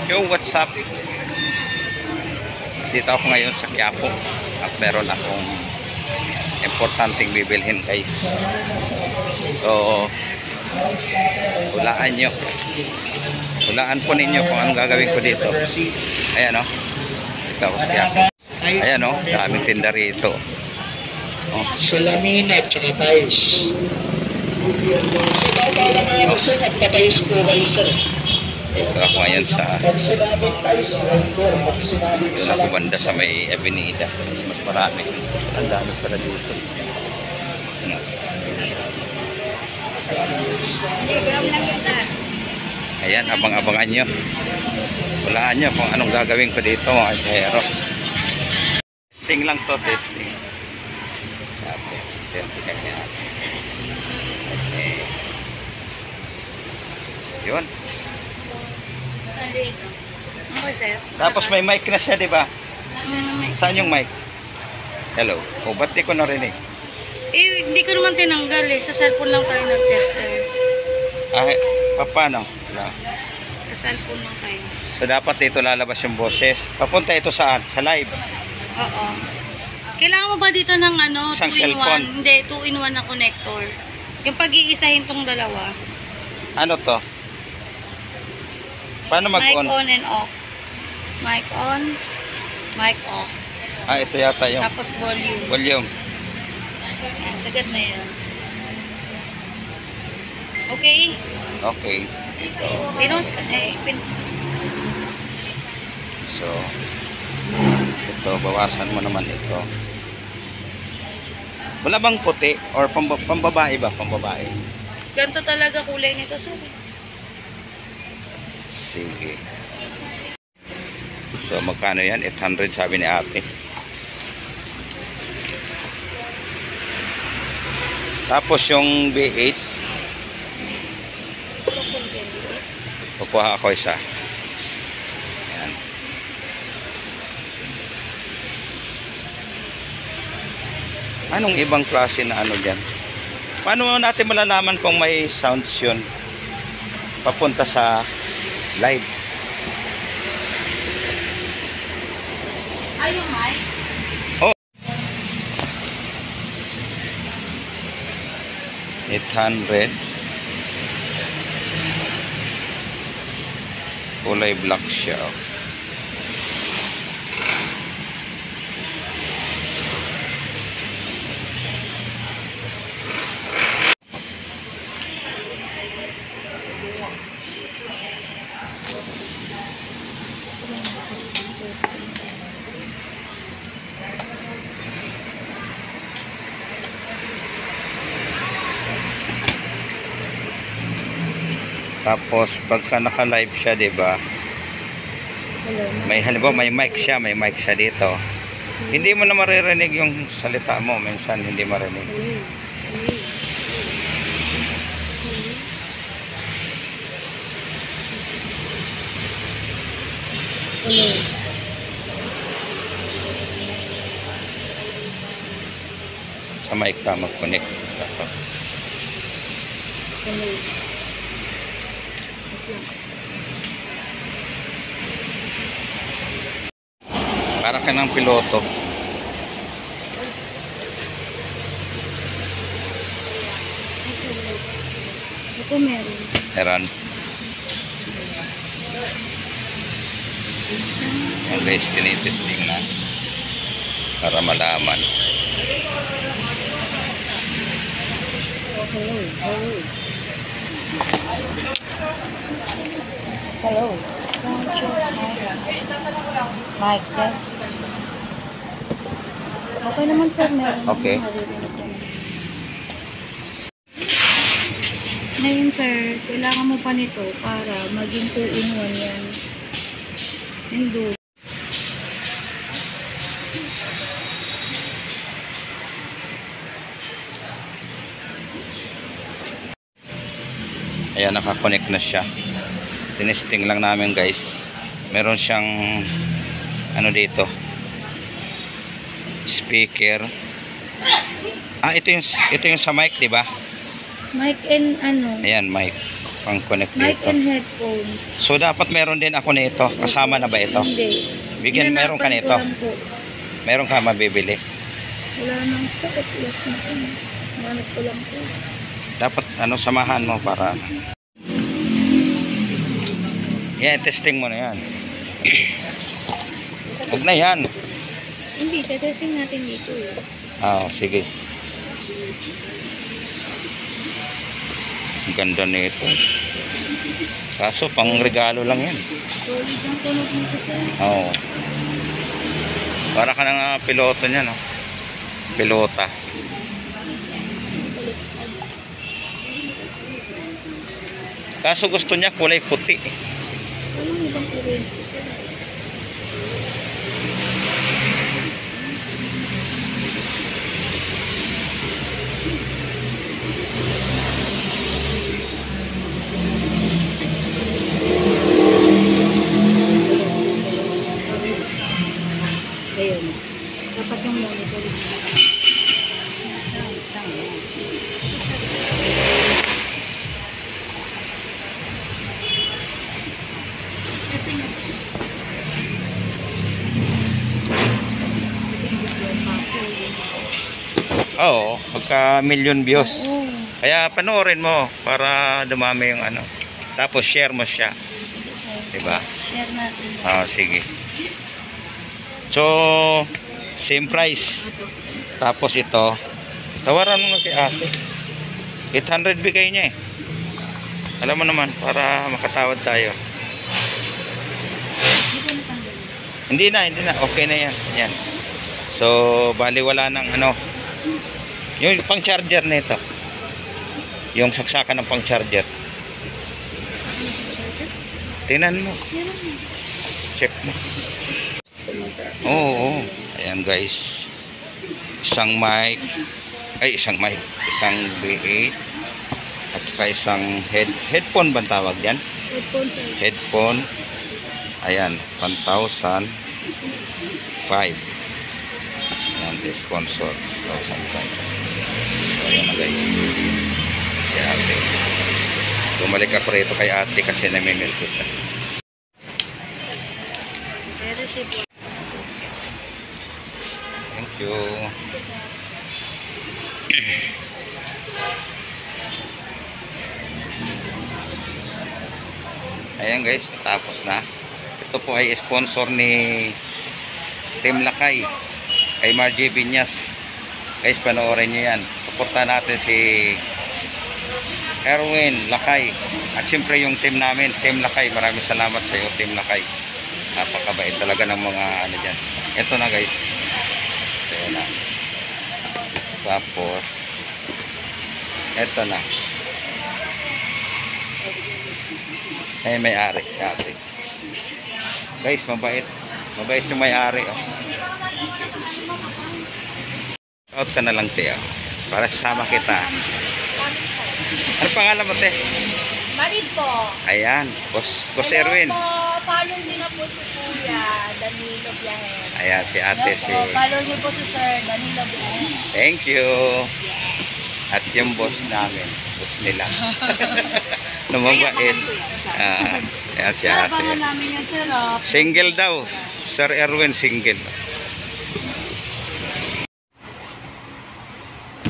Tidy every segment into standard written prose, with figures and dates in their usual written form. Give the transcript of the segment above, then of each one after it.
Yo, what's up? Dito ako ngayon sa Quiapo at meron akong importanteng bibilhin guys. So, hulaan nyo. Hulaan po ninyo kung anong gagawin ko dito. Ayan o. Dito ako sa Quiapo. Ayan o, daming tinda rito. Oh. Salamin at saka tiles. So, para mga sir, nagpa-tiles po kayo sir. Dito ako ngayon sa Pag sinabing tiles, pag sinabing doon ako banda sa may Avenida. Mas marami. Ang dami pala dito. Ano? Ayan, abang-abangan nyo. Hulaan nyo kung anong gagawin ko dito mga kahero. Testing lang to, testing. Testing natin. Okay. Yun. Okay, sir. Tapos may mic na siya, di ba? Saan yung mic? Hello. O, ba't di ko narinig? Eh, hindi ko naman tinanggal eh. Sa cellphone lang tayo nag-test, sir. Paano? Wala. Sa cellphone lang tayo. So, dapat dito lalabas yung boses. Papunta ito saan? Sa live. Oo. Kailangan mo ba dito ng ano? Isang 2-in-1? cellphone. Hindi, 2-in-1 na connector. Yung pag-iisahin tong dalawa. Ano to? Paano Mic mag-on? on and off. Mic on, mic off. Ito yata yung Tapos volume. volume. Yan, sagad na yan. Okay? Okay. Pinos ka. Pinos ka. So, ito, bawasan mo naman ito. Wala bang puti? Or pambabae ba? Pambabae. Ganito talaga kulay nito, sir. Sige. So, magkano yan? 800 sabi ni ate. Tapos yung B8, kukuha ako isa. Ayan. Anong ibang klase na ano dyan? Paano natin malalaman kung may sounds yun papunta sa live? Ay, yung mic? Oh. 800. Kulay black siya. Tapos pagka naka-live siya, 'di ba? May halimbawa may mic siya dito. Hindi mo na maririnig yung salita mo, minsan hindi marinig. Sa mic ka mag-connect. Para ka ng piloto. Ito meron. Meron. Ang guys, tinitesting na para malaman. Hello. Mic test. Okay naman, sir. Meron. Okay. Ngayon, sir, kailangan mo pa nito para maging 2-in-1 yan. Endo. Ayan, nakakonect na siya. Tinesting lang namin guys. Meron siyang ano dito, speaker. Ito yung sa mic, di ba? Mic and ano? Ayan, mic. Pang connect Mic dito. and headphone. So dapat meron din ako nito. Kasama na ba ito? Hindi. Bigyan, meron ka Hinanapan nito. ko lang po. Meron ka mabibili. Wala nang stock at last na po. Hanap ko lang po. Dapat ano samahan mo para yan, testing mo na yan. Huwag na yan. Hindi, testing natin dito eh. Sige. Ang ganda nito. Kaso pang regalo lang yan. Solid ang tunog nito sir. Oo. Para ka ng piloto niya, no? Pilota. Kaso gusto niya kulay puti. Anong ibang kurente sir? Ayun. Dapat yung monitor. Oo, pagka million views. Oo. Kaya panoorin mo para dumami yung ano. Tapos share mo siya. Diba? Share natin. Sige. So, same price. Tapos ito, tawaran mo na kay ate. 800 bigay niya eh. Alam mo naman, para makatawad tayo. Hindi ko natanggalin. Hindi na. Okay na yan. Yan. So, bali wala ng ano. Yung pang charger nito. Yung saksakan ng pang charger. Tingnan mo. Check mo. Oo. Ayan guys. Isang mic. Isang B8. At saka isang headphone ba tawag yan? Headphone sir. Headphone. Ayan. 1,005. Ayan si sponsor. 1,005. So ayan na guys. Si ate. Bumalik ako rito kay ate kasi namimilk kita. Thank you. Ayan guys, tapos na. Ito po ay sponsor ni Team Lakay kay Margie Viñas. Guys, panoorin nyo yan. Suportahan natin si Erwin Lakay. At siyempre yung team namin, Team Lakay. Maraming salamat sa iyo, Team Lakay. Napakabait talaga ng mga ano dyan. Ito na guys. Ito na. Tapos ito na. Ay, may-ari. Guys, mabait. Mabait yung may-ari. Oh. Out ka na lang, te. Oh. Para sasama kita. Ano pangalan mo, te? Marid po. Ayan. Boss Hello Erwin. po. Follow niyo na po si Kuya Danilo Biahen. Ayan, si ate si... Hello po. Follow niyo po si Sir Danilo Biahen. Thank you. At yung boss namin. Boss nila. Namabait. Ayan si ate. Abangan namin yan sir. Single daw. Sir Erwin, single.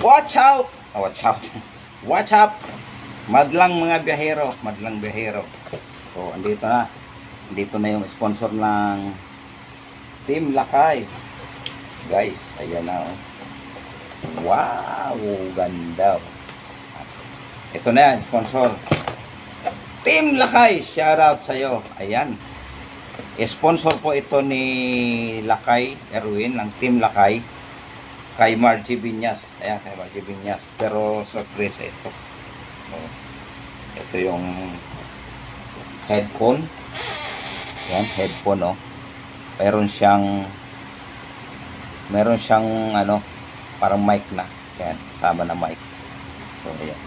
Watch out! Watch out. Watch up! Madlang mga biyahero. Madlang biyahero. So, andito na. Andito na yung sponsor ng Team Lakay. Guys, ayan na. Oh. Wow! Ganda. Ito na yan, sponsor. Team Lakay, shout out sa'yo. Ayan. Sponsor po ito ni Lakay, Erwin, ng Team Lakay. Kay Margie Viñas. Ayan, kay Margie Viñas. Pero surprise ito. Oh. Ito yung headphone. Ayan, headphone, oh. Meron siyang ano, parang mic na. Ayan, kasama na mic. So, ayan.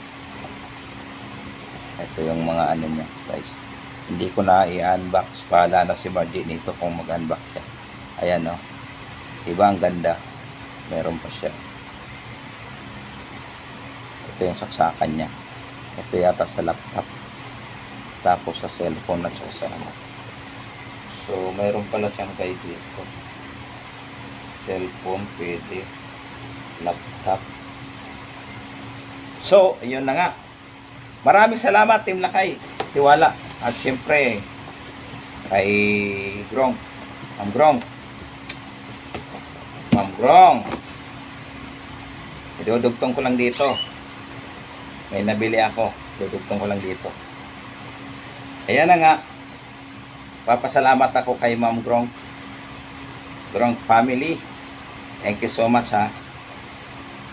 Ito yung mga ano niya, guys. Hindi ko na i-unbox. Pahala na si Margie nito kung mag-unbox siya. Ayan, oh. Diba, ang ganda. Meron pa siya. Ito yung saksakan niya. Ito yata sa laptop. tapos sa cellphone at saka sa ano. So mayroon pala siyang guide dito, cellphone pwede, laptop. So ayun na nga, maraming salamat Team Lakay, tiwala, at syempre kay Grong, Ma'am Grong, idudugtong ko lang dito, may nabili ako, idudugtong ko lang dito. Ayan na nga, papasalamat ako kay Ma'am Grong family, thank you so much ha.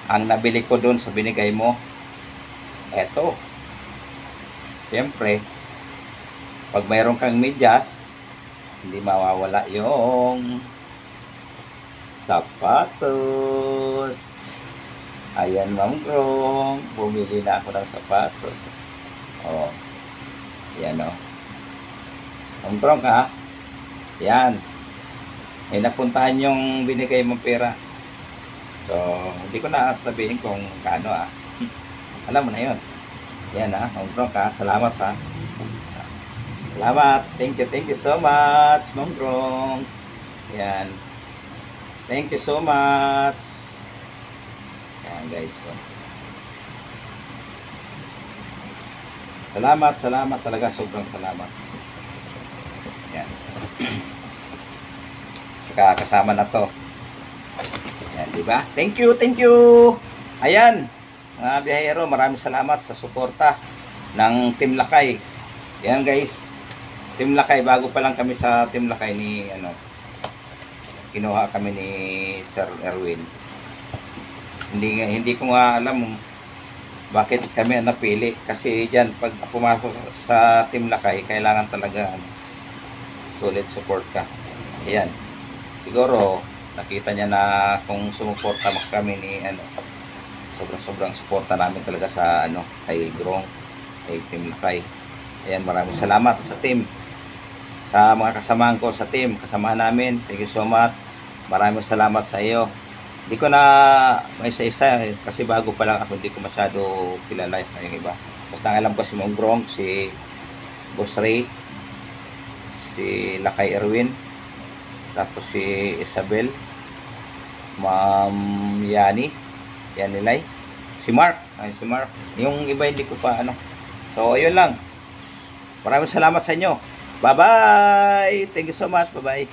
Ang nabili ko dun sa binigay mo, eto, siyempre pag mayroon kang medyas, hindi mawawala yung sapatos. Ayan Ma'am Grong, bumili na ako ng sapatos. Oh, yan o. Ma'am Grong ha, yan, may napuntahan yung binigay mong pera. So hindi ko na sabihin kung kano ha. Alam mo na yun. Yan ha, Ma'am Grong ha, salamat ha. Salamat, thank you so much Ma'am Grong. Yan, thank you so much. Yan guys, so. Salamat talaga, sobrang salamat. Yan. Saka kasama na to. Yan, di ba? Thank you. Ayan, mga biyahero, maraming salamat sa suporta ng Team Lakay. Yan guys, Team Lakay, bago pa lang kami sa Team Lakay ni kinuha kami ni Sir Erwin. Hindi ko nga alam bakit kami napili, kasi diyan pag pumasok sa Team Lakay kailangan talaga solid support ka. Ayan, siguro nakita niya na kung sumuporta kami ni sobrang suporta namin talaga sa kay Grong, kay Team Lakay. Ayan, maraming salamat sa team, sa mga kasamahan ko sa team, kasamahan namin. Thank you so much, maraming salamat sa iyo. Hindi ko na may isa-isa kasi bago pa lang ako, hindi ko masyado kilala yung iba. Basta ang alam ko si Ma'am Grong, si Boss Ray, si Lakay Erwin, tapos si Isabel, Ma'am Yani Yanilay, si Mark, yung iba hindi ko pa So ayun lang, maraming salamat sa inyo. Bye bye, thank you so much, bye bye.